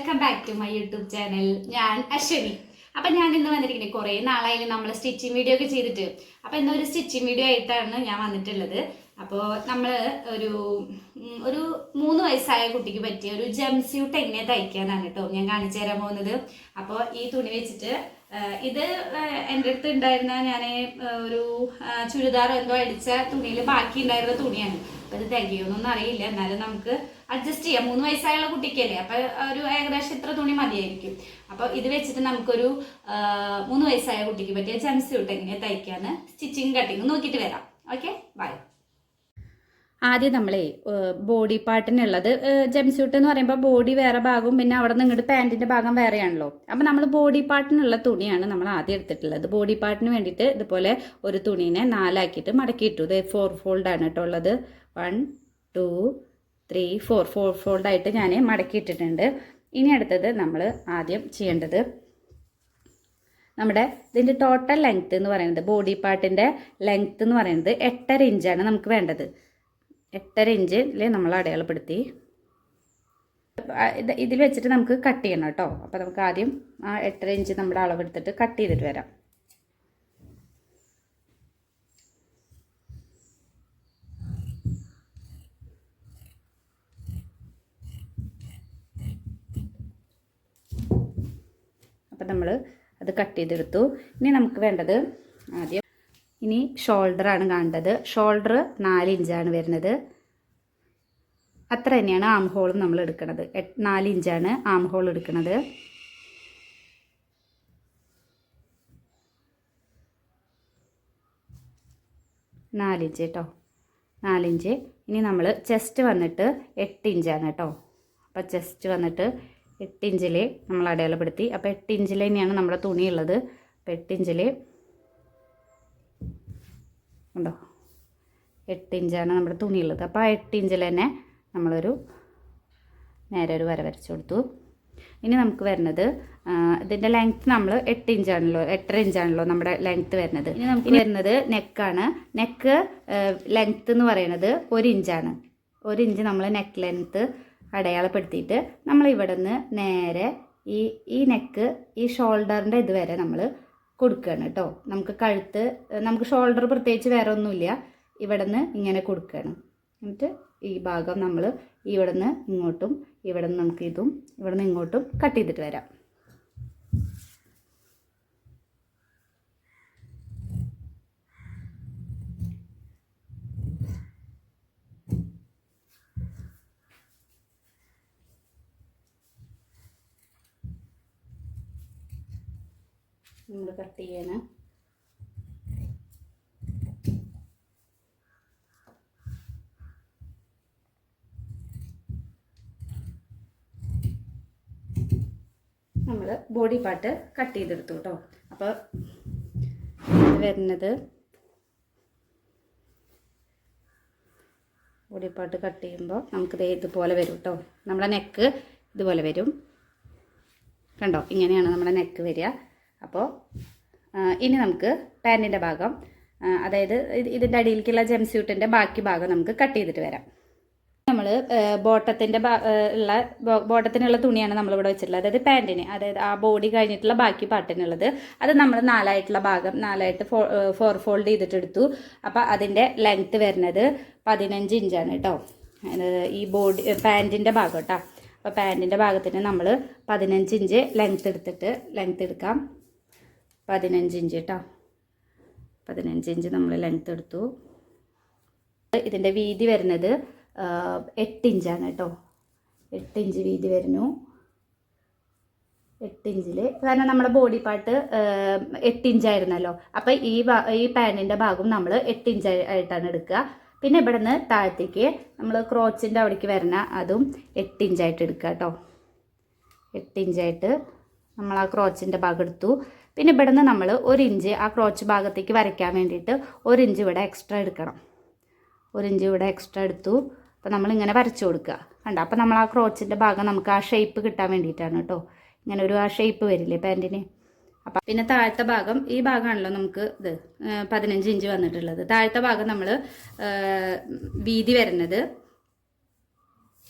Welcome back to my YouTube channel. ഞാൻ അശ്വനി. അപ്പം ഞാൻ ഇന്ന് വന്നിരിക്കുന്നത് കുറേ നാളായാലും നമ്മൾ സ്റ്റിച്ചിങ് വീഡിയോ ഒക്കെ ചെയ്തിട്ട്. അപ്പം ഇന്നൊരു സ്റ്റിച്ചിങ് വീഡിയോ ആയിട്ടാണ് ഞാൻ വന്നിട്ടുള്ളത്. അപ്പോൾ നമ്മൾ ഒരു 3 വയസ്സായ കുട്ടിക്ക് പറ്റിയ ഒരു ജംസ്യൂട്ട് എങ്ങനെ തയ്ക്കാനാണ് കേട്ടോ ഞാൻ കാണിച്ചു തരാൻ പോകുന്നത്. അപ്പോൾ ഈ തുണി വെച്ചിട്ട് ഇത് എൻ്റെ അടുത്ത് ഉണ്ടായിരുന്ന ഞാൻ ഒരു ചുരിദാർ എന്തോ അടിച്ച തുണിയിൽ ബാക്കി ഉണ്ടായിരുന്ന തുണിയാണ്. അപ്പം ഇത് തികയൊന്നും അറിയില്ല, എന്നാലും നമുക്ക് അഡ്ജസ്റ്റ് ചെയ്യാം. 3 വയസ്സായുള്ള കുട്ടിക്കല്ലേ, അപ്പം ഒരു ഏകദേശം ഇത്ര തുണി മതിയായിരിക്കും. അപ്പോൾ ഇത് വെച്ചിട്ട് നമുക്കൊരു 3 വയസ്സായ കുട്ടിക്ക് പറ്റിയ ജംസ്യൂട്ട് എങ്ങനെ തയ്ക്കാന്ന് സ്റ്റിച്ചിങ് കട്ടിങ് നോക്കിയിട്ട് വരാം. Okay, bye. ആദ്യം നമ്മളെ ബോഡി പാർട്ടിനുള്ളത്, ജംസ്യൂട്ട് എന്ന് പറയുമ്പോൾ ബോഡി വേറെ ഭാഗവും പിന്നെ അവിടെ നിന്ന് ഇങ്ങോട്ട് പാൻറ്റിൻ്റെ ഭാഗം വേറെയാണല്ലോ. അപ്പം നമ്മൾ ബോഡി പാർട്ടിനുള്ള തുണിയാണ് നമ്മൾ ആദ്യം എടുത്തിട്ടുള്ളത്. ബോഡി പാർട്ടിന് വേണ്ടിയിട്ട് ഇതുപോലെ ഒരു തുണീനെ 4 ആക്കിയിട്ട് മടക്കിയിട്ടു. ഇത് 4 ഫോൾഡാണ് കേട്ടോ ഉള്ളത്. 1 2 3 4 ഫോൾഡായിട്ട് ഞാൻ മടക്കിയിട്ടിട്ടുണ്ട്. ഇനി അടുത്തത് നമ്മൾ ആദ്യം ചെയ്യേണ്ടത്, നമ്മുടെ ഇതിൻ്റെ ടോട്ടൽ ലെങ്ത്ത് എന്ന് പറയുന്നത്, ബോഡി പാർട്ടിൻ്റെ ലെങ്ത്ത് എന്ന് പറയുന്നത് 8.5 ഇഞ്ചാണ് നമുക്ക് വേണ്ടത്. 8.5 ഇഞ്ചിൽ നമ്മൾ അടയാളപ്പെടുത്തി ഇതിൽ വെച്ചിട്ട് നമുക്ക് കട്ട് ചെയ്യണം കേട്ടോ. അപ്പോൾ നമുക്ക് ആദ്യം ആ 8.5 ഇഞ്ച് നമ്മുടെ അളവെടുത്തിട്ട് കട്ട് ചെയ്തിട്ട് വരാം. അപ്പം നമ്മൾ അത് കട്ട് ചെയ്തെടുത്തു. ഇനി നമുക്ക് വേണ്ടത് ആദ്യം ഇനി ഷോൾഡറാണ് കാണേണ്ടത്. ഷോൾഡർ 4 ഇഞ്ചാണ് വരുന്നത്. അത്ര തന്നെയാണ് ആം ഹോളും നമ്മൾ എടുക്കുന്നത്. 4 ഇഞ്ചാണ് ആം ഹോൾ എടുക്കുന്നത്. നാല് ഇഞ്ച് കേട്ടോ, 4 ഇഞ്ച്. ഇനി നമ്മൾ ചെസ്റ്റ് വന്നിട്ട് 8 ഇഞ്ചാണ് കേട്ടോ. അപ്പോൾ ചെസ്റ്റ് വന്നിട്ട് 8 ഇഞ്ചിൽ നമ്മൾ അടയാളപ്പെടുത്തി. അപ്പോൾ 8 ഇഞ്ചിൽ തന്നെയാണ് നമ്മുടെ തുണിയുള്ളത്. അപ്പോൾ 8 ഇഞ്ചിൽ ഉണ്ടോ, 8 ഇഞ്ചാണ് നമ്മുടെ തുണിയുള്ളത്. അപ്പോൾ ആ 8 ഇഞ്ചിൽ തന്നെ നമ്മളൊരു നേരെ ഒരു വര വരച്ചു കൊടുത്തു. ഇനി നമുക്ക് വരുന്നത് ഇതിൻ്റെ ലെങ്ത്ത് നമ്മൾ 8 ഇഞ്ചാണല്ലോ, 8.5 ഇഞ്ചാണല്ലോ നമ്മുടെ ലെങ്ത്ത് വരുന്നത്. ഇനി നമുക്ക് വരുന്നത് നെക്കാണ്. നെക്ക് ലെങ്ത്ത് എന്ന് പറയുന്നത് 1 ഇഞ്ചാണ്. 1 ഇഞ്ച് നമ്മൾ നെക്ക് ലെങ്ത്ത് അടയാളപ്പെടുത്തിയിട്ട് നമ്മൾ ഇവിടെ നിന്ന് നേരെ ഈ നെക്ക് ഈ ഷോൾഡറിൻ്റെ ഇതുവരെ നമ്മൾ കൊടുക്കുകയാണ് കേട്ടോ. നമുക്ക് കഴുത്ത്, നമുക്ക് ഷോൾഡർ പ്രത്യേകിച്ച് വേറെ ഒന്നുമില്ല, ഇവിടെ നിന്ന് ഇങ്ങനെ കൊടുക്കുകയാണ്. എന്നിട്ട് ഈ ഭാഗം നമ്മൾ ഇവിടെ നിന്ന് ഇങ്ങോട്ടും, ഇവിടെ നിന്ന് നമുക്ക് ഇതും ഇവിടെ നിന്ന് ഇങ്ങോട്ടും കട്ട് ചെയ്തിട്ട് വരാം. നമ്മൾ കട്ട് ചെയ്യണം. നമ്മൾ ബോഡി പാർട്ട് കട്ട് ചെയ്തെടുത്തു കേട്ടോ. അപ്പോൾ വരുന്നത് ബോഡി പാർട്ട് കട്ട് ചെയ്യുമ്പോൾ നമുക്കിത് ഇതുപോലെ വരും കേട്ടോ. നമ്മുടെ നെക്ക് ഇതുപോലെ വരും കണ്ടോ, ഇങ്ങനെയാണ് നമ്മുടെ നെക്ക് വരിക. അപ്പോൾ ഇനി നമുക്ക് പാൻറ്റിൻ്റെ ഭാഗം, അതായത് ഇതിൻ്റെ അടിയിലേക്കുള്ള ജംസ്യൂട്ടിൻ്റെ ബാക്കി ഭാഗം നമുക്ക് കട്ട് ചെയ്തിട്ട് വരാം. നമ്മൾ ബോട്ടത്തിനുള്ള തുണിയാണ് നമ്മളിവിടെ വെച്ചിട്ടുള്ളത്. അതായത് പാൻറ്റിന്, അതായത് ആ ബോഡി കഴിഞ്ഞിട്ടുള്ള ബാക്കി പാർട്ടിനുള്ളത്. അത് നമ്മൾ 4 ഭാഗം 4 ഫോൾഡ് ചെയ്തിട്ടെടുത്തു. അപ്പോൾ അതിൻ്റെ ലെങ്ത്ത് വരുന്നത് 15 ഇഞ്ചാണ് കേട്ടോ. ഈ ബോഡി പാൻറ്റിൻ്റെ ഭാഗം കേട്ടോ. അപ്പോൾ പാൻറ്റിൻ്റെ ഭാഗത്തിന് നമ്മൾ 15 ഇഞ്ച് ലെങ്ത്ത് എടുക്കാം. 15 ഇഞ്ച് കേട്ടോ. 15 ഇഞ്ച് നമ്മൾ ലെങ്ത്ത് എടുത്തു. ഇതിൻ്റെ വീതി വരുന്നത് 8 ഇഞ്ചാണ് കേട്ടോ. 8 ഇഞ്ച് വീതി വരുന്നു. 8 ഇഞ്ചിൽ, കാരണം നമ്മുടെ ബോഡി പാർട്ട് 8 ഇഞ്ചായിരുന്നല്ലോ. അപ്പോൾ ഈ പാൻറ്റിൻ്റെ ഭാഗം നമ്മൾ 8 ഇഞ്ചായിട്ടാണ് എടുക്കുക. പിന്നെ ഇവിടെ നിന്ന് താഴത്തേക്ക് നമ്മൾ ക്രോച്ചിൻ്റെ അവിടേക്ക് വരുന്ന അതും 8 ഇഞ്ചായിട്ട് എടുക്കുക കേട്ടോ. 8 ഇഞ്ചായിട്ട് നമ്മൾ ആ ക്രോച്ചിൻ്റെ ഭാഗം എടുത്തു. പിന്നെ ഇവിടെ നിന്ന് നമ്മൾ 1 ഇഞ്ച് ആ ക്രോച്ച് ഭാഗത്തേക്ക് വരയ്ക്കാൻ വേണ്ടിയിട്ട് 1 ഇഞ്ച് ഇവിടെ എക്സ്ട്രാ എടുക്കണം. 1 ഇഞ്ച് ഇവിടെ എക്സ്ട്രാ എടുത്തു. അപ്പോൾ നമ്മളിങ്ങനെ വരച്ചു കൊടുക്കുക കണ്ടോ. അപ്പോൾ നമ്മൾ ആ ക്രോച്ചിൻ്റെ ഭാഗം നമുക്ക് ആ ഷേപ്പ് കിട്ടാൻ വേണ്ടിയിട്ടാണ് കേട്ടോ. ഇങ്ങനെ ഒരു ആ ഷേപ്പ് വരില്ലേ പാൻറ്റിന്. അപ്പം പിന്നെ താഴത്തെ ഭാഗം, ഈ ഭാഗമാണല്ലോ നമുക്ക് ഇത് 15 ഇഞ്ച് വന്നിട്ടുള്ളത്. താഴത്തെ ഭാഗം നമ്മൾ വീതി വരുന്നത്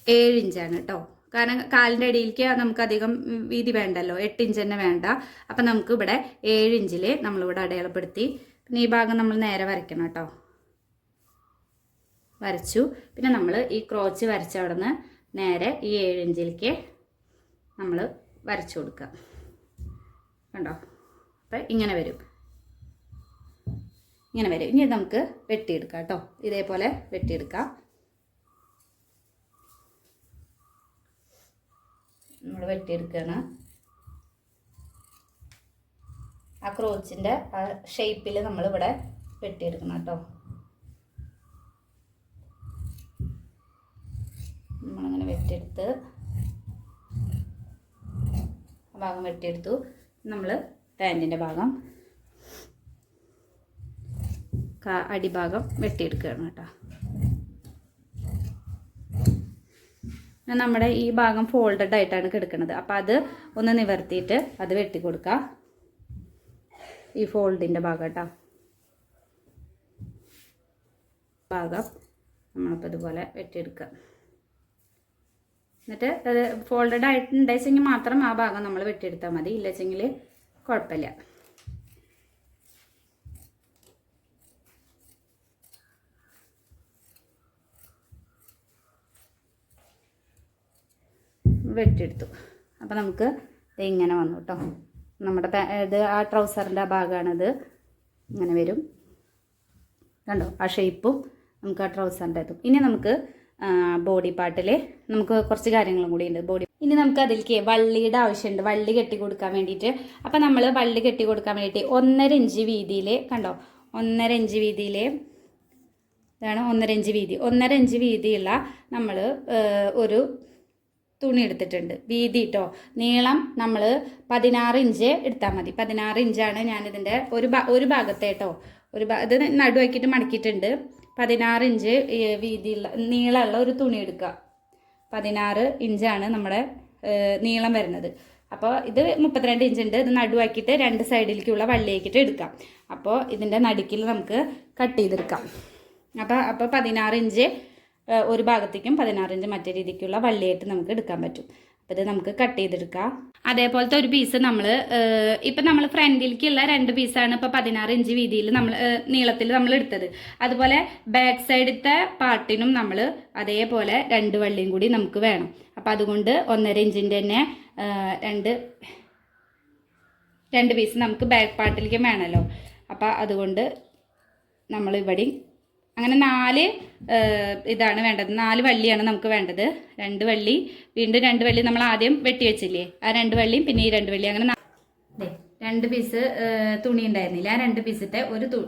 7 ഇഞ്ചാണ് കേട്ടോ. കാരണം കാലിൻ്റെ അടിയിലേക്ക് നമുക്ക് അധികം വീതി വേണ്ടല്ലോ, 8 ഇഞ്ച് തന്നെ വേണ്ട. അപ്പം നമുക്ക് ഇവിടെ 7 ഇഞ്ചിൽ നമ്മളിവിടെ അടയാളപ്പെടുത്തി. പിന്നെ ഈ ഭാഗം നമ്മൾ നേരെ വരയ്ക്കണം കേട്ടോ. വരച്ചു. പിന്നെ നമ്മൾ ഈ ക്രോച്ച് വരച്ച അവിടെ നിന്ന് നേരെ ഈ 7 ഇഞ്ചിലേക്ക് നമ്മൾ വരച്ചു കൊടുക്കുക. കണ്ടോ? അപ്പം ഇങ്ങനെ വരും. ഇങ്ങനെ വരും. ഇനി നമുക്ക് വെട്ടിയെടുക്കാം കേട്ടോ. ഇതേപോലെ വെട്ടിയെടുക്കാം. നമ്മൾ വെട്ടിയെടുക്കുകയാണ്. ആ ക്രോച്ചിൻ്റെ ആ ഷേപ്പിൽ നമ്മളിവിടെ വെട്ടിയെടുക്കണം കേട്ടോ. നമ്മളങ്ങനെ വെട്ടിയെടുത്ത് ആ ഭാഗം വെട്ടിയെടുത്തു. നമ്മൾ പാൻറ്റിൻ്റെ ഭാഗം അടിഭാഗം വെട്ടിയെടുക്കുകയാണ് കേട്ടോ. നമ്മുടെ ഈ ഭാഗം ഫോൾഡഡ് ആയിട്ടാണ് കിടക്കുന്നത്. അപ്പം അത് ഒന്ന് നിവർത്തിയിട്ട് അത് വെട്ടിക്കൊടുക്കുക. ഈ ഫോൾഡിൻ്റെ ഭാഗം കേട്ടോ. ഭാഗം നമ്മളിപ്പോൾ ഇതുപോലെ വെട്ടിയെടുക്കുക. എന്നിട്ട് അത് ഫോൾഡഡ് ആയിട്ടുണ്ടെങ്കിൽ മാത്രം ആ ഭാഗം നമ്മൾ വെട്ടിയെടുത്താൽ മതി. ഇല്ലെങ്കിൽ കുഴപ്പമില്ല. വെട്ടിയെടുത്തു. അപ്പം നമുക്ക് ഇങ്ങനെ വന്നു കേട്ടോ. നമ്മുടെ ഇത് ആ ട്രൗസറിൻ്റെ ആ ഭാഗമാണിത്. ഇങ്ങനെ വരും. കണ്ടോ? ആ ഷേപ്പും നമുക്ക് ആ ട്രൗസറിൻ്റെ എത്തും. ഇനി നമുക്ക് ബോഡി പാർട്ടിൽ നമുക്ക് കുറച്ച് കാര്യങ്ങളും കൂടി ഉണ്ട്. ഇനി നമുക്ക് അതിലേക്ക് വള്ളിയുടെ ആവശ്യമുണ്ട്. വള്ളി കെട്ടി കൊടുക്കാൻ വേണ്ടിയിട്ട്. അപ്പം നമ്മൾ വള്ളി കെട്ടി കൊടുക്കാൻ വേണ്ടിയിട്ട് 1.5 ഇഞ്ച് വീതിയിൽ, കണ്ടോ? 1.5 ഇഞ്ച് വീതിയിൽ, ഇതാണ് 1.5 ഇഞ്ച് വീതി. 1.5 ഇഞ്ച് വീതിയുള്ള നമ്മൾ ഒരു തുണി എടുത്തിട്ടുണ്ട്. വീതി കേട്ടോ. നീളം നമ്മൾ 16 ഇഞ്ച് എടുത്താൽ മതി. 16 ഇഞ്ചാണ് ഞാനിതിൻ്റെ ഒരു ഭാഗത്തെ കേട്ടോ. ഇത് നടുവാക്കിയിട്ട് മടക്കിയിട്ടുണ്ട്. 16 ഇഞ്ച് വീതിയുള്ള നീളമുള്ള ഒരു തുണി എടുക്കുക. 16 ഇഞ്ചാണ് നമ്മുടെ നീളം വരുന്നത്. അപ്പോൾ ഇത് 32 ഇഞ്ച് ഉണ്ട്. ഇത് നടുവാക്കിയിട്ട് 2 സൈഡിലേക്കുള്ള വള്ളിയാക്കിയിട്ട് എടുക്കാം. അപ്പോൾ ഇതിൻ്റെ നടുക്കിൽ നമുക്ക് കട്ട് ചെയ്തെടുക്കാം. അപ്പോൾ 16 ഇഞ്ച് ഒരു ഭാഗത്തേക്കും 16 ഇഞ്ച് മറ്റേ രീതിക്കുള്ള വള്ളിയായിട്ട് നമുക്ക് എടുക്കാൻ പറ്റും. അപ്പോൾ ഇത് നമുക്ക് കട്ട് ചെയ്തെടുക്കാം. അതേപോലത്തെ ഒരു പീസ് നമ്മൾ ഇപ്പം നമ്മൾ ഫ്രണ്ടിലേക്കുള്ള 2 പീസാണ് ഇപ്പോൾ 16 ഇഞ്ച് വീതിയിൽ നീളത്തിൽ നമ്മൾ എടുത്തത്. അതുപോലെ ബാക്ക് സൈഡത്തെ പാർട്ടിനും നമ്മൾ അതേപോലെ 2 വള്ളിയും കൂടി നമുക്ക് വേണം. അപ്പോൾ അതുകൊണ്ട് 1.5 ഇഞ്ചിൻ്റെ തന്നെ 2 പീസ് നമുക്ക് ബാക്ക് പാർട്ടിലേക്ക് വേണമല്ലോ. അപ്പോൾ അതുകൊണ്ട് നമ്മൾ ഇവിടെ അങ്ങനെ 4 ഇതാണ് വേണ്ടത്. 4 വള്ളിയാണ് നമുക്ക് വേണ്ടത്. 2 വള്ളി, വീണ്ടും 2 വള്ളി നമ്മൾ ആദ്യം വെട്ടി വെച്ചില്ലേ, ആ 2 വള്ളിയും പിന്നെ ഈ 2 വള്ളി, അങ്ങനെ 2 പീസ് തുണി ഉണ്ടായിരുന്നില്ല. ആ 2 പീസത്തെ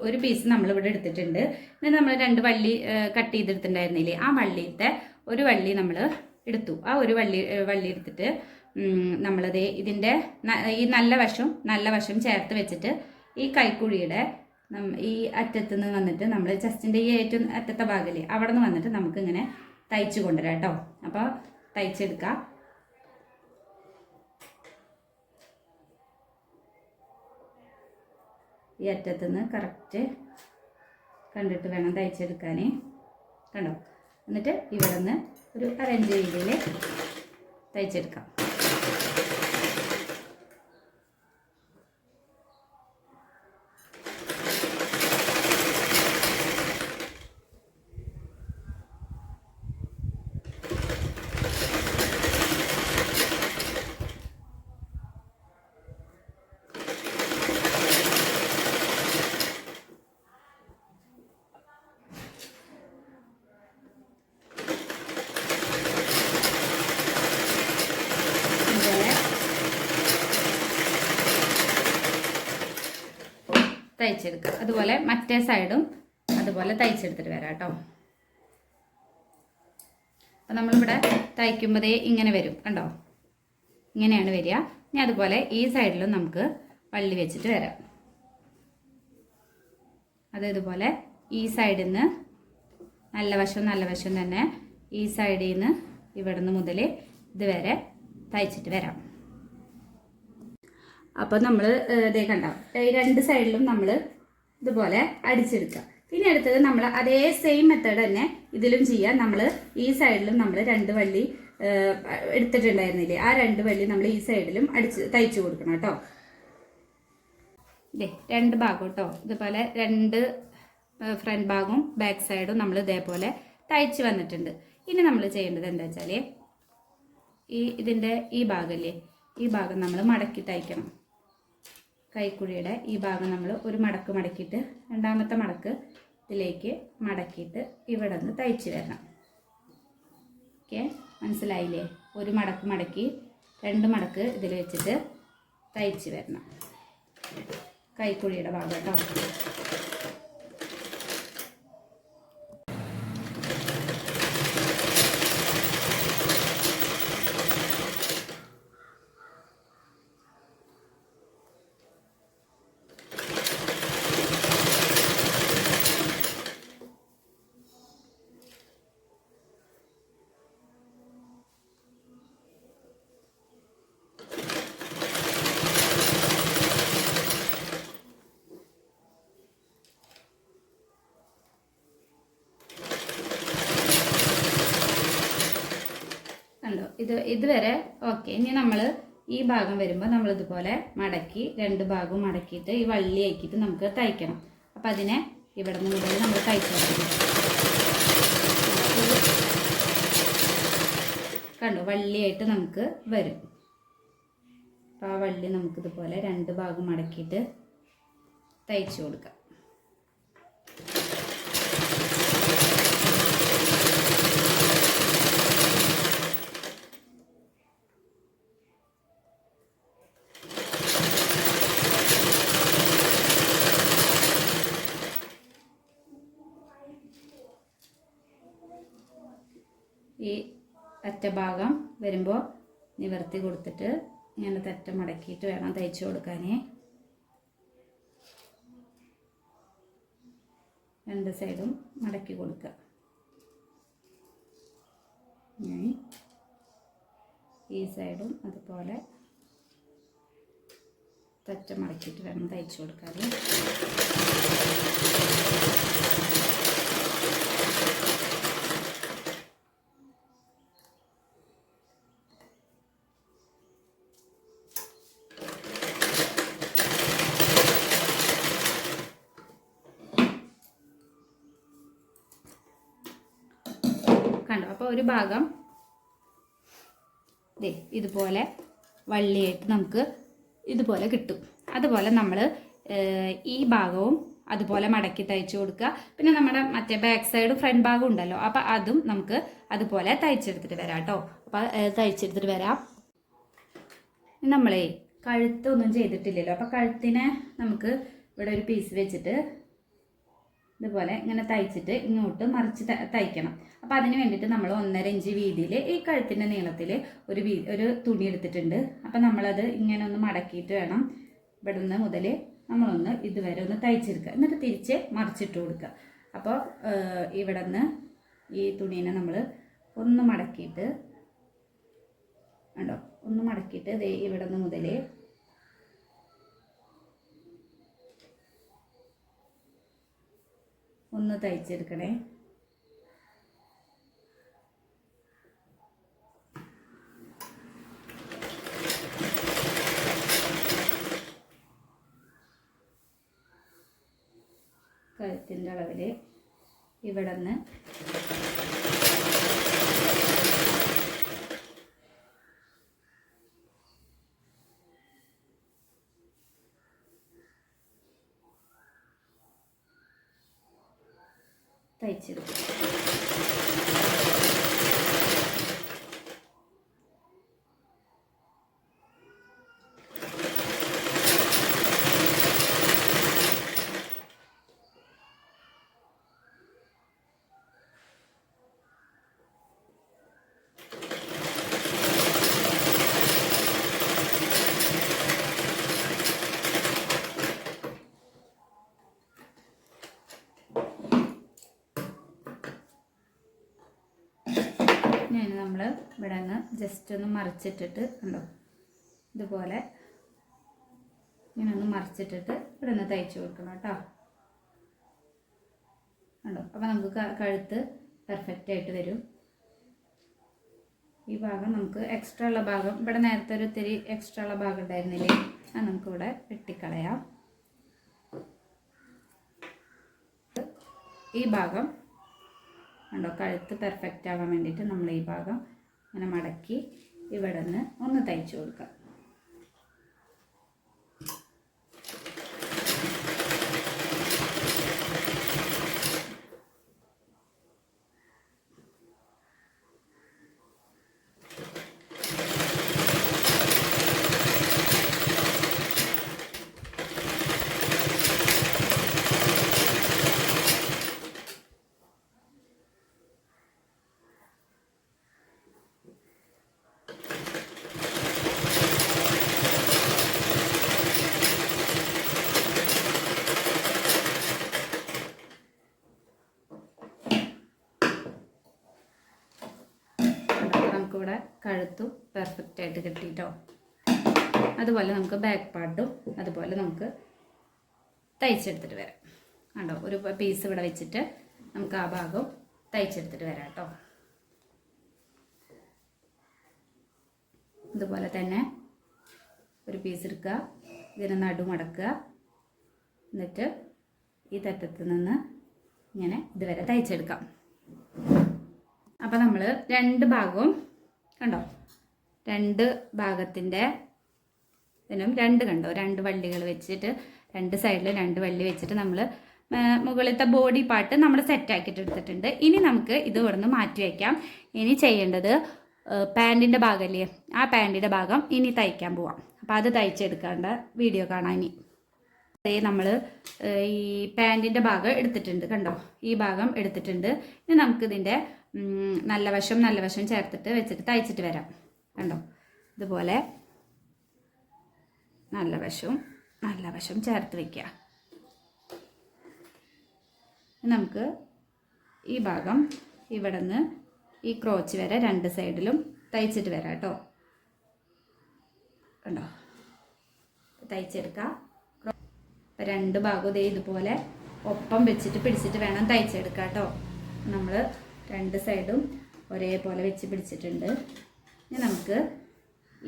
ഒരു പീസ് നമ്മളിവിടെ എടുത്തിട്ടുണ്ട്. എന്നിട്ട് നമ്മൾ 2 വള്ളി കട്ട് ചെയ്തെടുത്തിട്ടുണ്ടായിരുന്നില്ലേ, ആ വള്ളിയത്തെ ഒരു വള്ളി നമ്മൾ എടുത്തു. ആ ഒരു വള്ളി എടുത്തിട്ട് നമ്മളത് ഇതിൻ്റെ ഈ നല്ല വശം ചേർത്ത് വെച്ചിട്ട് ഈ കൈക്കുഴിയുടെ ഈ അറ്റത്ത് നിന്ന് വന്നിട്ട് നമ്മൾ ചെസ്റ്റിൻ്റെ ഈ ഏറ്റവും അറ്റത്തെ ഭാഗമില്ലേ, അവിടെ നിന്ന് വന്നിട്ട് നമുക്കിങ്ങനെ തയ്ച്ച് കൊണ്ടുവരാം കേട്ടോ. അപ്പോൾ തയ്ച്ചെടുക്കാം. ഈ അറ്റത്ത് നിന്ന് കറക്റ്റ് കണ്ടിട്ട് വേണം തയ്ച്ചെടുക്കാൻ. കണ്ടോ? എന്നിട്ട് ഇവിടെ നിന്ന് ഒരു 1.5 ഇഞ്ച് രീതിയിൽ തയ്ച്ചെടുക്കാം. തയ്ച്ചെടുക്കുക. അതുപോലെ മറ്റേ സൈഡും അതുപോലെ തയ്ച്ചെടുത്തിട്ട് വരാം കേട്ടോ. അപ്പം നമ്മളിവിടെ തയ്ക്കുമ്പോഴേ ഇങ്ങനെ വരും. കണ്ടോ? ഇങ്ങനെയാണ് വരിക. ഇനി അതുപോലെ ഈ സൈഡിലും നമുക്ക് വള്ളി വെച്ചിട്ട് വരാം. ഇതുപോലെ ഈ സൈഡിൽ നിന്ന് നല്ല വശം തന്നെ ഈ സൈഡിൽ നിന്ന് ഇവിടെ നിന്ന് മുതൽ ഇതുവരെ തയ്ച്ചിട്ട് വരാം. അപ്പോൾ നമ്മൾ ഇതേ കണ്ടോ, ഈ 2 സൈഡിലും നമ്മൾ ഇതുപോലെ അടിച്ചെടുക്കുക. പിന്നെ അടുത്തത് നമ്മൾ അതേ സെയിം മെത്തേഡ് തന്നെ ഇതിലും ചെയ്യാം. നമ്മൾ ഈ സൈഡിലും നമ്മൾ 2 വള്ളി എടുത്തിട്ടുണ്ടായിരുന്നില്ലേ, ആ 2 വള്ളി നമ്മൾ ഈ സൈഡിലും തയ്ച്ചു കൊടുക്കണം കേട്ടോ. ഇതേ 2 ഭാഗം കേട്ടോ, ഇതുപോലെ 2 ഫ്രണ്ട് ഭാഗവും ബാക്ക് സൈഡും നമ്മൾ ഇതേപോലെ തയ്ച്ച് വന്നിട്ടുണ്ട്. ഇനി നമ്മൾ ചെയ്യേണ്ടത് എന്താ വെച്ചാൽ ഇതിൻ്റെ ഈ ഭാഗമല്ലേ, ഈ ഭാഗം നമ്മൾ മടക്കി തയ്ക്കണം. കൈക്കുഴിയുടെ ഈ ഭാഗം നമ്മൾ ഒരു മടക്ക് മടക്കിയിട്ട് രണ്ടാമത്തെ മടക്ക് ഇതിലേക്ക് മടക്കിയിട്ട് ഇവിടെ നിന്ന് തയ്ച്ച് വരണം. ഓക്കെ, മനസ്സിലായില്ലേ? ഒരു മടക്ക് മടക്കി 2 മടക്ക് ഇതിൽ വെച്ചിട്ട് തയ്ച്ച് വരണം. കൈക്കുഴിയുടെ ഭാഗം കേട്ടോ. ഇതുവരെ ഓക്കെ. ഇനി നമ്മൾ ഈ ഭാഗം വരുമ്പോൾ നമ്മൾ ഇതുപോലെ മടക്കി 2 ഭാഗവും മടക്കിയിട്ട് ഈ വള്ളി ആക്കിയിട്ട് നമുക്ക് തയ്ക്കണം. അപ്പം അതിനെ ഇവിടെ നിന്ന് മുതൽ നമ്മൾ തയ്ച്ചു കണ്ടു, വള്ളിയായിട്ട് നമുക്ക് വരും. അപ്പം ആ വള്ളി നമുക്കിതുപോലെ 2 ഭാഗം മടക്കിയിട്ട് തയ്ച്ചു കൊടുക്കാം. ഈ അറ്റഭാഗം വരുമ്പോൾ നിവർത്തി കൊടുത്തിട്ട് ഇങ്ങനെ തെറ്റ മടക്കിയിട്ട് വേണം തയ്ച്ചു കൊടുക്കാൻ. 2 സൈഡും മടക്കി കൊടുക്കുക. ഈ സൈഡും അതുപോലെ തെറ്റ മടക്കിയിട്ട് വേണം തയ്ച്ചു കൊടുക്കാൻ. കണ്ടോ? അപ്പോൾ ഒരു ഭാഗം ഇതുപോലെ വള്ളിയായിട്ട് നമുക്ക് ഇതുപോലെ കിട്ടും. അതുപോലെ നമ്മൾ ഈ ഭാഗവും അതുപോലെ മടക്കി തയ്ച്ചു കൊടുക്കുക. പിന്നെ നമ്മുടെ മറ്റേ ബാക്ക് സൈഡും ഫ്രണ്ട് ഭാഗം ഉണ്ടല്ലോ, അപ്പം അതും നമുക്ക് അതുപോലെ തയ്ച്ചെടുത്തിട്ട് വരാം കേട്ടോ. അപ്പം തയ്ച്ചെടുത്തിട്ട് വരാം. നമ്മളേ കഴുത്തൊന്നും ചെയ്തിട്ടില്ലല്ലോ, അപ്പം കഴുത്തിനെ നമുക്ക് ഇവിടെ ഒരു പീസ് വെച്ചിട്ട് ഇതുപോലെ ഇങ്ങനെ തയ്ച്ചിട്ട് ഇങ്ങോട്ട് മറിച്ച് തയ്ക്കണം. അപ്പം അതിന് വേണ്ടിയിട്ട് നമ്മൾ 1.5 ഇഞ്ച് വീതിയിൽ ഈ കഴുത്തിൻ്റെ നീളത്തിൽ ഒരു തുണി എടുത്തിട്ടുണ്ട്. അപ്പം നമ്മളത് ഇങ്ങനെ ഒന്ന് മടക്കിയിട്ട് വേണം ഇവിടെ നിന്ന് മുതൽ നമ്മളൊന്ന് ഇതുവരെ ഒന്ന് തയ്ച്ചെടുക്കുക. എന്നിട്ട് തിരിച്ച് മറിച്ചിട്ട് കൊടുക്കുക. അപ്പോൾ ഇവിടെ നിന്ന് ഈ തുണീനെ നമ്മൾ ഒന്ന് മടക്കിയിട്ട് കണ്ടോ, ഒന്ന് മടക്കിയിട്ട് ഇവിടെ നിന്ന് മുതൽ ഒന്ന് തയ്ച്ചെടുക്കണേ. കഴുത്തിൻ്റെ അളവിൽ ഇവിടെ നിന്ന് തയ്ച്ചെടുക്കും. നമ്മൾ ഇവിടെ നിന്ന് ജസ്റ്റ് ഒന്ന് മറിച്ചിട്ടിട്ട് കണ്ടോ, ഇതുപോലെ ഇങ്ങനെ ഒന്ന് മറിച്ചിട്ടിട്ട് ഇവിടെ നിന്ന് തയ്ച്ചു കൊടുക്കണം കേട്ടോ. കണ്ടോ, അപ്പോൾ നമുക്ക് കഴുത്ത് പെർഫെക്റ്റ് ആയിട്ട് വരും. ഈ ഭാഗം നമുക്ക് എക്സ്ട്രാ ഉള്ള ഭാഗം ഇവിടെ നേരത്തെ ഒരു ഇത്തിരി എക്സ്ട്രാ ഉള്ള ഭാഗം ഉണ്ടായിരുന്നില്ലേ, അത് നമുക്കിവിടെ വെട്ടിക്കളയാം. ഈ ഭാഗം ഉണ്ടോ കഴുത്ത് പെർഫെക്റ്റ് ആവാൻ വേണ്ടിയിട്ട് നമ്മൾ ഈ ഭാഗം ഇങ്ങനെ മടക്കി ഇവിടെ നിന്ന് ഒന്ന് തയ്ച്ചു കൊടുക്കാം. ഇവിടെ കഴുത്തും പെർഫെക്റ്റ് ആയിട്ട് കിട്ടിയിട്ടോ. അതുപോലെ നമുക്ക് ബാക്ക് പാർട്ടും അതുപോലെ നമുക്ക് തയ്ച്ചെടുത്തിട്ട് വരാം. കണ്ടോ, ഒരു പീസ് ഇവിടെ വെച്ചിട്ട് നമുക്ക് ആ ഭാഗം തയ്ച്ചെടുത്തിട്ട് വരാം കേട്ടോ. അതുപോലെ തന്നെ ഒരു പീസ് എടുക്കുക, ഇതിനെ നടുമടക്കുക, എന്നിട്ട് ഈ തട്ടത്തിൽ നിന്ന് ഇങ്ങനെ ഇതുവരെ തയ്ച്ചെടുക്കാം. അപ്പോൾ നമ്മൾ രണ്ട് ഭാഗവും കണ്ടോ, രണ്ട് ഭാഗത്തിൻ്റെ ഇതിനും രണ്ട് വള്ളികൾ വെച്ചിട്ട് രണ്ട് സൈഡിൽ രണ്ട് വള്ളി വെച്ചിട്ട് നമ്മൾ മുകളിലത്തെ ബോഡി പാർട്ട് നമ്മൾ സെറ്റാക്കിയിട്ട് എടുത്തിട്ടുണ്ട്. ഇനി നമുക്ക് ഇത് ഇവിടുന്ന് മാറ്റി വയ്ക്കാം. ഇനി ചെയ്യേണ്ടത് പാൻറ്റിൻ്റെ ഭാഗമല്ലേ, ആ പാൻറ്റിൻ്റെ ഭാഗം ഇനി തയ്ക്കാൻ പോവാം. അപ്പോൾ അത് തയ്ച്ചെടുക്കേണ്ട വീഡിയോ കാണാം. ഇനി നമ്മൾ ഈ പാൻറ്റിൻ്റെ ഭാഗം എടുത്തിട്ടുണ്ട് കണ്ടോ, ഈ ഭാഗം എടുത്തിട്ടുണ്ട്. ഇനി നമുക്കിതിൻ്റെ നല്ല വശം ചേർത്തിട്ട് വെച്ചിട്ട് തയ്ച്ചിട്ട് വരാം. കണ്ടോ, ഇതുപോലെ നല്ല വശം ചേർത്ത് വയ്ക്കുക. നമുക്ക് ഈ ഭാഗം ഇവിടെ നിന്ന് ഈ ക്രോച്ച് വരെ രണ്ട് സൈഡിലും തയ്ച്ചിട്ട് വരാം കേട്ടോ. കണ്ടോ, തയ്ച്ചെടുക്കാം. രണ്ട് ഭാഗവും ഇതുപോലെ ഒപ്പം വെച്ചിട്ട് പിടിച്ചിട്ട് വേണം തയ്ച്ചെടുക്കാം കേട്ടോ. നമ്മൾ രണ്ട് സൈഡും ഒരേപോലെ വെച്ച് പിടിച്ചിട്ടുണ്ട്. ഇനി നമുക്ക്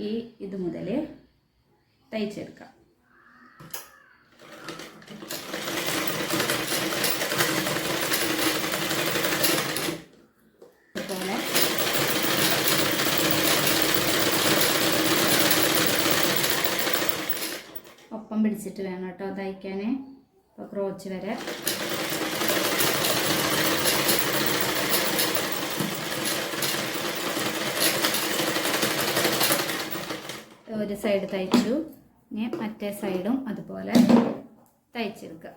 ഈ ഇത് മുതൽ തയ്ച്ചെടുക്കാം. അതുപോലെ ഒപ്പം പിടിച്ചിട്ട് വേണം കേട്ടോ തയ്ക്കാൻ. അപ്പോൾ ക്രോച്ച് വരെ ഒരു സൈഡ് തയ്ച്ചു, ഇനി മറ്റേ സൈഡും അതുപോലെ തയ്ച്ചെടുക്കുക.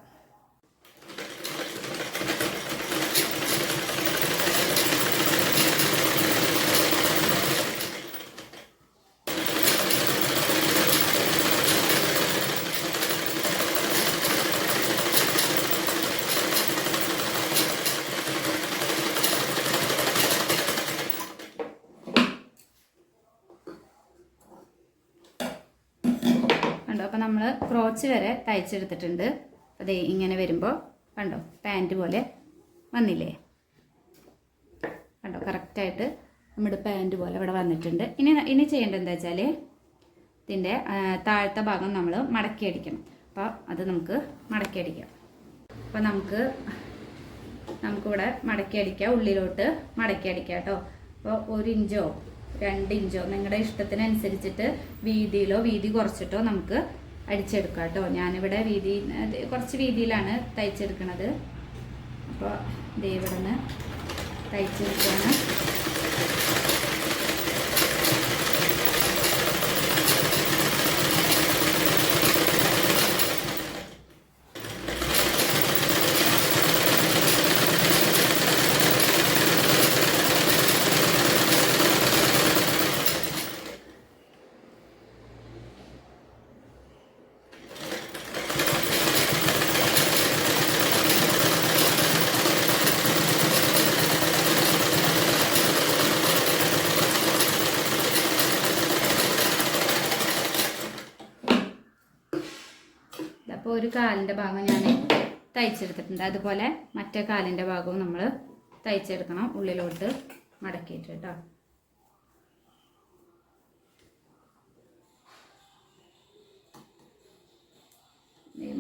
അപ്പോൾ നമ്മൾ ക്രോച്ച് വരെ തയ്ച്ചെടുത്തിട്ടുണ്ട്. അതേ ഇങ്ങനെ വരുമ്പോൾ കണ്ടോ പാൻറ്റ് പോലെ വന്നില്ലേ, കണ്ടോ കറക്റ്റായിട്ട് നമ്മുടെ പാൻറ്റ് പോലെ ഇവിടെ വന്നിട്ടുണ്ട്. ഇനി ചെയ്യേണ്ടത് എന്താ വെച്ചാൽ ഇതിൻ്റെ താഴത്തെ ഭാഗം നമ്മൾ മടക്കി അടിക്കണം. അപ്പോൾ അത് നമുക്ക് മടക്കി അടിക്കാം. അപ്പോൾ നമുക്കിവിടെ മടക്കി അടിക്കാം, ഉള്ളിലോട്ട് മടക്കി അടിക്കാം കേട്ടോ. അപ്പോൾ 1 ഇഞ്ചോ 2 ഇഞ്ചോ നിങ്ങളുടെ ഇഷ്ടത്തിനനുസരിച്ചിട്ട് വീതിയിലോ വീതി കുറച്ചിട്ടോ നമുക്ക് അടിച്ചെടുക്കാം കേട്ടോ. ഞാനിവിടെ കുറച്ച് വീതിയിലാണ് തയ്ച്ചെടുക്കുന്നത്. അപ്പോൾ ദേ ഇവിടെ നിന്ന് തയ്ച്ചെടുക്കുകയാണ്. അപ്പോൾ ഒരു കാലിൻ്റെ ഭാഗം ഞാൻ തയ്ച്ചെടുത്തിട്ടുണ്ട്. അതുപോലെ മറ്റേ കാലിൻ്റെ ഭാഗവും നമ്മൾ തയ്ച്ചെടുക്കണം, ഉള്ളിലോട്ട് മടക്കിയിട്ട് കേട്ടോ.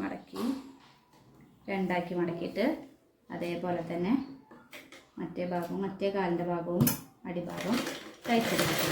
മടക്കി രണ്ടാക്കി മടക്കിയിട്ട് അതേപോലെ തന്നെ മറ്റേ ഭാഗവും മറ്റേ കാലിൻ്റെ ഭാഗവും അടിഭാഗവും തയ്ച്ചെടുക്കും.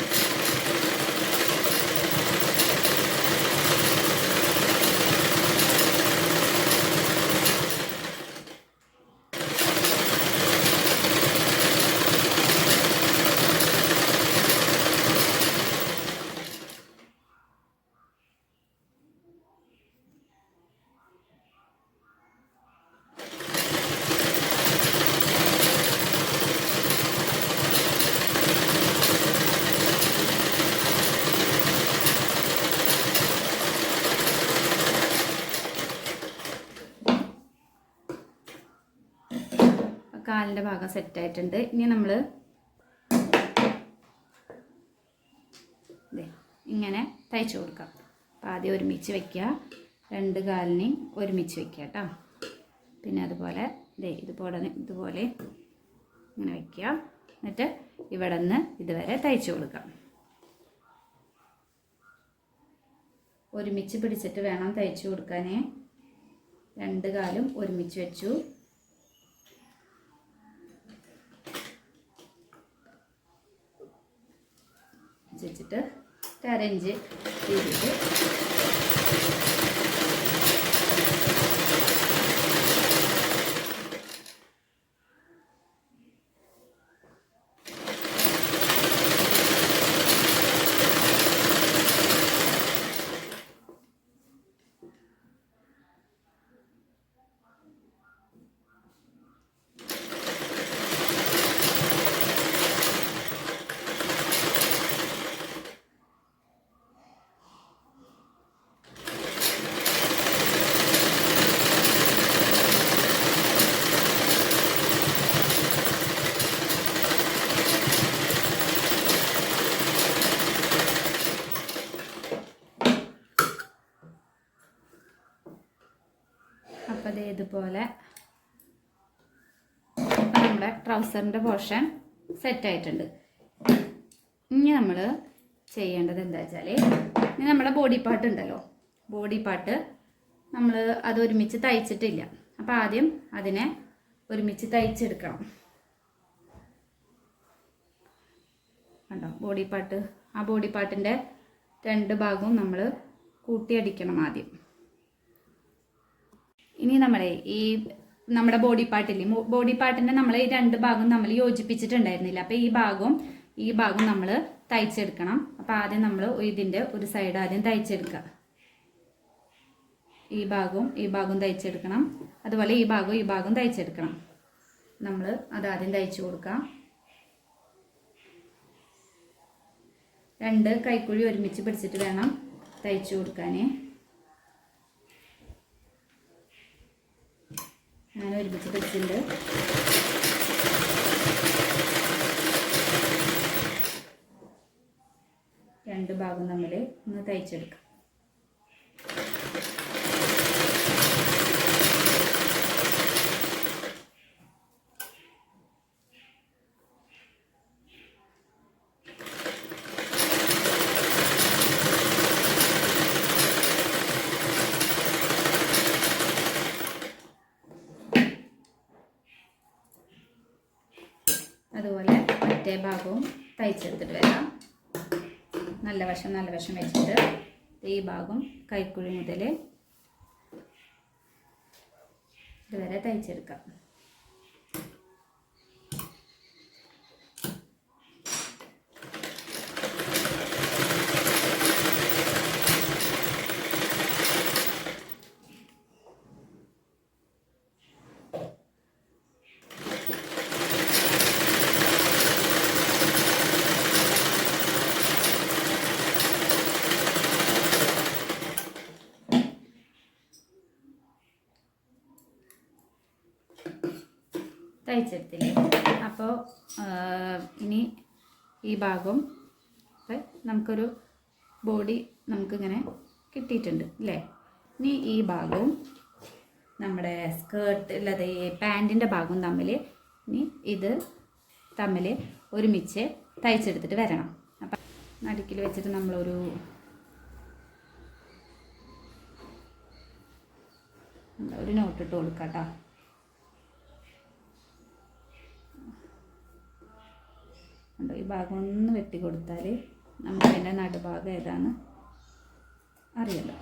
കാലിൻ്റെ ഭാഗം സെറ്റായിട്ടുണ്ട്. ഇനി നമ്മൾ ഇങ്ങനെ തയ്ച്ചു കൊടുക്കാം. അപ്പോൾ ആദ്യം ഒരുമിച്ച് വയ്ക്കുക, രണ്ട് കാലിനെയും ഒരുമിച്ച് വയ്ക്കുക കേട്ടോ. പിന്നെ അതുപോലെ ഇതുപോലെ ഇങ്ങനെ വയ്ക്കുക. എന്നിട്ട് ഇവിടെ നിന്ന് ഇതുവരെ തയ്ച്ചു കൊടുക്കാം. ഒരുമിച്ച് പിടിച്ചിട്ട് വേണം തയ്ച്ചു കൊടുക്കാൻ. രണ്ട് കാലും ഒരുമിച്ച് വെച്ചു. വെച്ചിട്ട് അരഞ്ച് ചെയ്തിട്ട് അപ്പോൾ ഇതുപോലെ നമ്മുടെ ട്രൗസറിൻ്റെ പോർഷൻ സെറ്റായിട്ടുണ്ട്. ഇനി നമ്മൾ ചെയ്യേണ്ടത് എന്താ വെച്ചാൽ, ഇനി നമ്മുടെ ബോഡി പാർട്ട് ഉണ്ടല്ലോ, ബോഡി പാർട്ട് നമ്മൾ അത് ഒരുമിച്ച് തയ്ച്ചിട്ടില്ല. അപ്പോൾ ആദ്യം അതിനെ ഒരുമിച്ച് തയ്ച്ചെടുക്കണം. കണ്ടോ ബോഡി പാർട്ട്, ആ ബോഡി പാർട്ടിൻ്റെ രണ്ട് ഭാഗവും നമ്മൾ കൂട്ടിയടിക്കണം ആദ്യം. ഇനി നമ്മുടെ ബോഡി പാർട്ടില്ലേ, ബോഡി പാർട്ടിൻ്റെ നമ്മൾ ഈ രണ്ട് ഭാഗവും നമ്മൾ യോജിപ്പിച്ചിട്ടുണ്ടായിരുന്നില്ല. അപ്പോൾ ഈ ഭാഗം നമ്മൾ തയ്ച്ചെടുക്കണം. അപ്പോൾ ആദ്യം നമ്മൾ ഇതിൻ്റെ ഒരു സൈഡ് ആദ്യം തയ്ച്ചെടുക്കുക. ഈ ഭാഗവും തയ്ച്ചെടുക്കണം. അതുപോലെ ഈ ഭാഗവും തയ്ച്ചെടുക്കണം. നമ്മൾ അതാദ്യം തയ്ച്ചു കൊടുക്കാം. രണ്ട് കൈക്കുഴി ഒരുമിച്ച് പിടിച്ചിട്ട് വേണം തയ്ച്ചു കൊടുക്കാൻ. ഞാൻ ഒരുമിച്ച് പിടിച്ചിട്ടുണ്ട്. രണ്ട് ഭാഗം തമ്മിൽ ഒന്ന് തയ്ച്ചെടുക്കാം. അതുപോലെ മറ്റേ ഭാഗവും തയ്ച്ചെടുത്തിട്ട് വരാം. നല്ല വശം വെച്ചിട്ട് ഈ ഭാഗം കൈക്കുഴി മുതൽ ഇതുവരെ തയ്ച്ചെടുക്കാം. തയ്ച്ചെടുത്തില്ലേ? അപ്പോൾ ഇനി ഈ ഭാഗം നമുക്കൊരു ബോഡി നമുക്കിങ്ങനെ കിട്ടിയിട്ടുണ്ട് അല്ലേ? ഇനി ഈ ഭാഗവും നമ്മുടെ സ്കേർട്ട് അല്ലാതെ പാൻറ്റിൻ്റെ ഭാഗവും തമ്മിൽ ഇനി ഇത് തമ്മിൽ ഒരുമിച്ച് തയ്ച്ചെടുത്തിട്ട് വരണം. അപ്പം നടുക്കിൽ വെച്ചിട്ട് നമ്മളൊരു ഒരു നോട്ട് ഇട്ട് കൊടുക്കാം കേട്ടോ. ഉണ്ടോ, ഈ ഭാഗം ഒന്ന് വെട്ടി കൊടുത്താൽ നമുക്ക് അതിൻ്റെ നടുഭാഗം ഏതാണ് അറിയാലോ.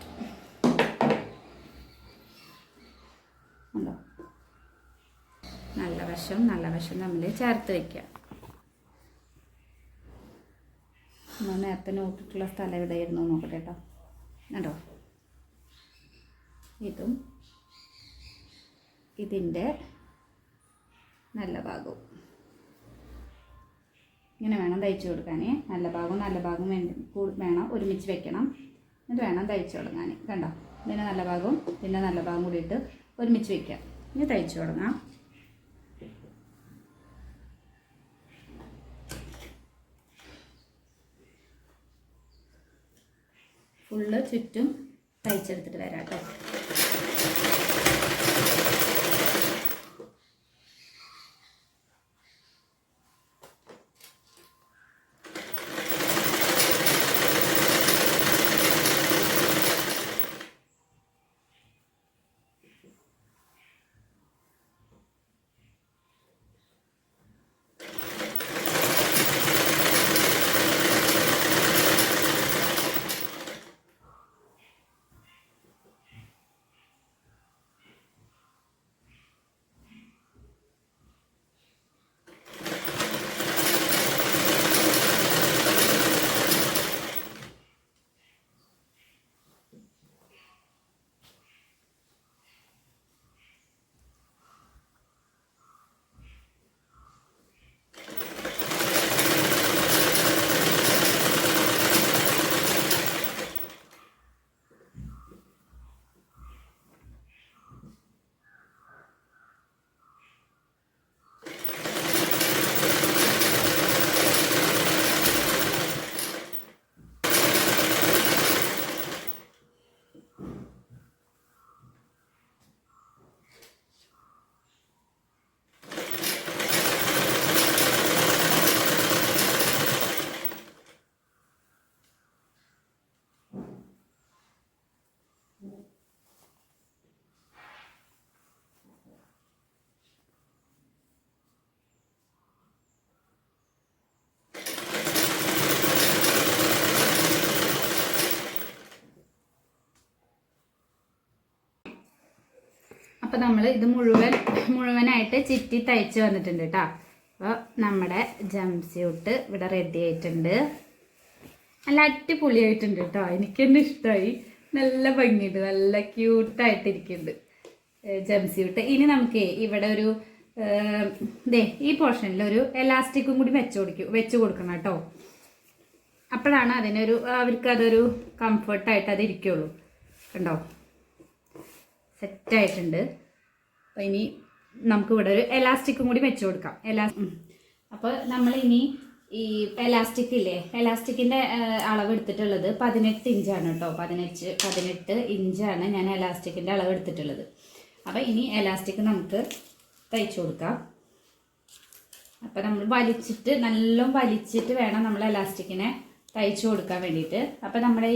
ഉണ്ടോ, നല്ല വശം തമ്മിൽ ചേർത്ത് വയ്ക്കുക. നമ്മൾ നേരത്തെ നോട്ടിട്ടുള്ള സ്ഥലം എവിടെയായിരുന്നു നോക്കട്ടെ കേട്ടോ. കണ്ടോ, ഇതും ഇതിൻ്റെ നല്ല ഭാഗവും ഇങ്ങനെ വേണം തയ്ച്ചു കൊടുക്കാൻ. നല്ല ഭാഗവും വേണം ഒരുമിച്ച് വെക്കണം. എന്നിട്ട് വേണം തയ്ച്ചു തുടങ്ങാൻ. കണ്ടോ, ഇതിൻ്റെ നല്ല ഭാഗവും ഇതിൻ്റെ നല്ല ഭാഗം കൂടിയിട്ട് ഒരുമിച്ച് വയ്ക്കാം. ഇനി തയ്ച്ചു തുടങ്ങാം. ഫുള്ള് ചുറ്റും തയ്ച്ചെടുത്തിട്ട് വരാം കേട്ടോ. അപ്പോൾ നമ്മൾ ഇത് മുഴുവനായിട്ട് ചിറ്റി തയ്ച്ച് വന്നിട്ടുണ്ട് കേട്ടോ. അപ്പോൾ നമ്മുടെ ജംസ്യൂട്ട് ഇവിടെ റെഡി ആയിട്ടുണ്ട്. നല്ല അടിപൊളിയായിട്ടുണ്ട് കേട്ടോ. എനിക്കെന്നെ ഇഷ്ടമായി. നല്ല ഭംഗിയുണ്ട്, നല്ല ക്യൂട്ടായിട്ടിരിക്കുന്നുണ്ട് ജംസ്യൂട്ട്. ഇനി നമുക്ക് ഇവിടെ ഒരു ഈ പോർഷനിൽ ഒരു എലാസ്റ്റിക്കും കൂടി വെച്ച് കൊടുക്കണം കേട്ടോ. അപ്പോഴാണ് അവർക്കതൊരു കംഫർട്ടായിട്ട് അത് ഇരിക്കുള്ളൂ. കണ്ടോ, സെറ്റായിട്ടുണ്ട്. അപ്പോൾ ഇനി നമുക്കിവിടെ ഒരു എലാസ്റ്റിക്കും കൂടി വെച്ച് കൊടുക്കാം. അപ്പോൾ നമ്മളിനി ഈ എലാസ്റ്റിക് ഇല്ലേ, എലാസ്റ്റിക്കിൻ്റെ അളവ് എടുത്തിട്ടുള്ളത് 18 ഇഞ്ചാണ് കേട്ടോ. 18 ഇഞ്ചാണ് ഞാൻ എലാസ്റ്റിക്കിൻ്റെ അളവ് എടുത്തിട്ടുള്ളത്. അപ്പോൾ ഇനി എലാസ്റ്റിക് നമുക്ക് തയ്ച്ചു കൊടുക്കാം. അപ്പോൾ നമ്മൾ നല്ലോണം വലിച്ചിട്ട് വേണം നമ്മൾ എലാസ്റ്റിക്കിനെ തയ്ച്ചു കൊടുക്കാൻ വേണ്ടിയിട്ട്. അപ്പോൾ നമ്മുടെ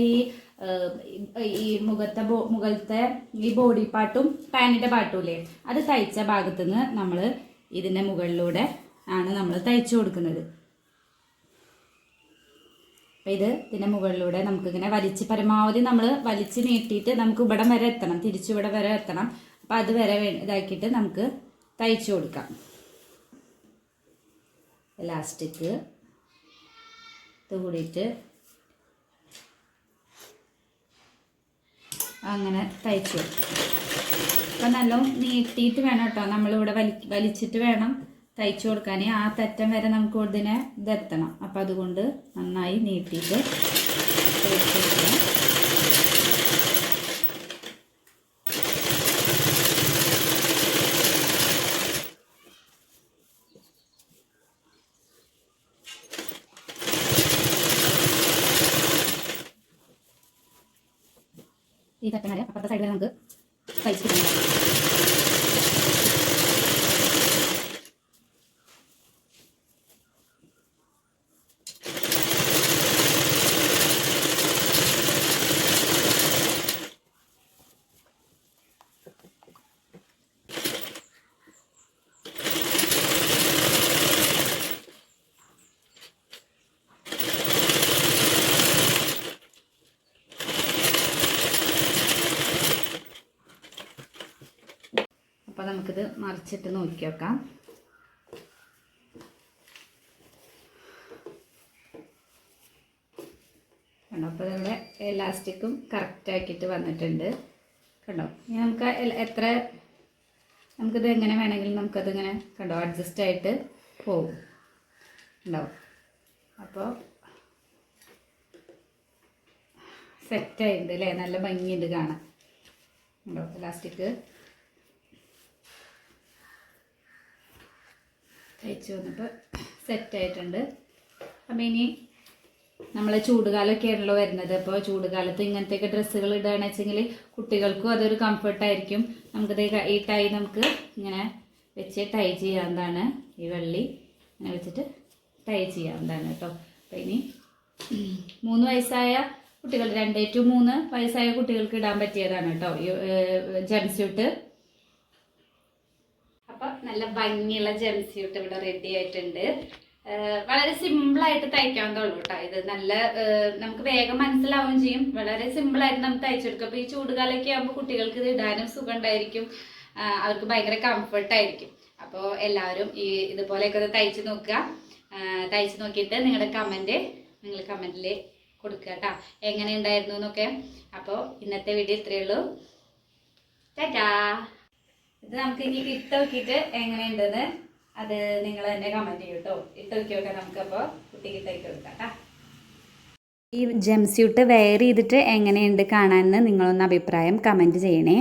ഈ മുഖത്തെ ഈ ബോഡി പാർട്ടും പാൻറ്റിൻ്റെ പാർട്ടും ഇല്ലേ, അത് തയ്ച്ച ഭാഗത്തുനിന്ന് നമ്മൾ ഇതിൻ്റെ മുകളിലൂടെ ആണ് നമ്മൾ തയ്ച്ചു കൊടുക്കുന്നത്. അപ്പം ഇതിൻ്റെ മുകളിലൂടെ നമുക്കിങ്ങനെ പരമാവധി നമ്മൾ വലിച്ച് നീട്ടിയിട്ട് നമുക്ക് ഇവിടം വരെ എത്തണം, തിരിച്ചിവിടെ വരെ എത്തണം. അപ്പം അത് വരെ ഇതാക്കിയിട്ട് നമുക്ക് തയ്ച്ചു കൊടുക്കാം. എലാസ്റ്റിക് ഇത് കൂടിയിട്ട് അങ്ങനെ തയ്ച്ചു കൊടുക്കാം. അപ്പം നല്ലോണം നീട്ടിയിട്ട് വേണം കേട്ടോ നമ്മളിവിടെ വലിച്ചിട്ട് വേണം തയ്ച്ചു കൊടുക്കാൻ. ആ തെറ്റം വരെ നമുക്ക് ഇതിനെ ഇതെത്തണം. അപ്പം അതുകൊണ്ട് നന്നായി നീട്ടിയിട്ട് തയ്ച്ചു കൊടുക്കണം. ഈ തട്ടം അപ്പുറത്തെ സൈഡിൽ നമുക്ക് തയ്ച്ച് നമുക്കിത് മറിച്ചിട്ട് നോക്കി നോക്കാം. കണ്ടോ, അപ്പോൾ നമ്മുടെ എലാസ്റ്റിക്കും കറക്റ്റാക്കിയിട്ട് വന്നിട്ടുണ്ട്. കണ്ടോ, ഇനി നമുക്ക് നമുക്കിത് എങ്ങനെ വേണമെങ്കിലും നമുക്കതിങ്ങനെ കണ്ടോ അഡ്ജസ്റ്റ് ആയിട്ട് പോകും. ഉണ്ടാവും. അപ്പോൾ സെറ്റായിട്ടുണ്ട് അല്ലേ, നല്ല ഭംഗിയുണ്ട് കാണാൻ. ഉണ്ടോ, എലാസ്റ്റിക് തയ്ച്ച് വന്നിട്ട് സെറ്റായിട്ടുണ്ട്. അപ്പം ഇനി നമ്മൾ ചൂടുകാലമൊക്കെയാണല്ലോ വരുന്നത്. അപ്പോൾ ചൂടുകാലത്ത് ഇങ്ങനത്തെയൊക്കെ ഡ്രസ്സുകൾ ഇടുകയാണെന്ന് വെച്ചെങ്കിൽ കുട്ടികൾക്കും അതൊരു കംഫർട്ടായിരിക്കും. നമുക്കത് ഈ ടൈ നമുക്ക് ഇങ്ങനെ വെച്ച് ടൈ ചെയ്യാവുന്നതാണ്. ഈ വെള്ളി ഇങ്ങനെ വെച്ചിട്ട് ടൈ ചെയ്യാവുന്നതാണ് കേട്ടോ. അപ്പോൾ ഇനി 3 വയസ്സായ കുട്ടികൾ 2 to 3 വയസ്സായ കുട്ടികൾക്ക് ഇടാൻ പറ്റിയതാണ് കേട്ടോ ഈ ജംസ്യൂട്ട്. അപ്പം നല്ല ഭംഗിയുള്ള ജംസ്യൂട്ട് ഇവിടെ റെഡി ആയിട്ടുണ്ട്. വളരെ സിമ്പിളായിട്ട് തയ്ക്കാവുന്നതുള്ളൂ കേട്ടോ. ഇത് നല്ല നമുക്ക് വേഗം മനസ്സിലാവുകയും ചെയ്യും. വളരെ സിമ്പിളായിട്ട് നമുക്ക് തയ്ച്ചെടുക്കും. അപ്പോൾ ഈ ചൂടുകാലമൊക്കെ ആകുമ്പോൾ കുട്ടികൾക്ക് ഇത് ഇടാനും സുഖം ഉണ്ടായിരിക്കും, അവർക്ക് ഭയങ്കര കംഫർട്ടായിരിക്കും. അപ്പോൾ എല്ലാവരും ഇതുപോലെയൊക്കെ ഒന്ന് തയ്ച്ച് നോക്കുക. തയ്ച്ച് നോക്കിയിട്ട് നിങ്ങൾ കമൻറ്റിൽ കൊടുക്കുക കേട്ടോ, എങ്ങനെ ഉണ്ടായിരുന്നു എന്നൊക്കെ. അപ്പോൾ ഇന്നത്തെ വീഡിയോ ഇത്രയേ ഉള്ളൂ. ടാറ്റാ. ഇത് നമുക്ക് ഇനി ഇട്ട് നോക്കിയിട്ട് എങ്ങനെയുണ്ടെന്ന് അത് നിങ്ങൾ തന്നെ കമൻറ്റ് ചെയ്യും കേട്ടോ. ഇട്ട് നോക്കിയൊക്കെ നമുക്കപ്പോൾ കുട്ടിക്ക് തയ്ച്ച് കൊടുക്കാം കേട്ടോ. ഈ ജംസ്യൂട്ട് വെയർ ചെയ്തിട്ട് എങ്ങനെയുണ്ട് കാണാമെന്ന് നിങ്ങളൊന്ന് അഭിപ്രായം കമൻറ്റ് ചെയ്യണേ.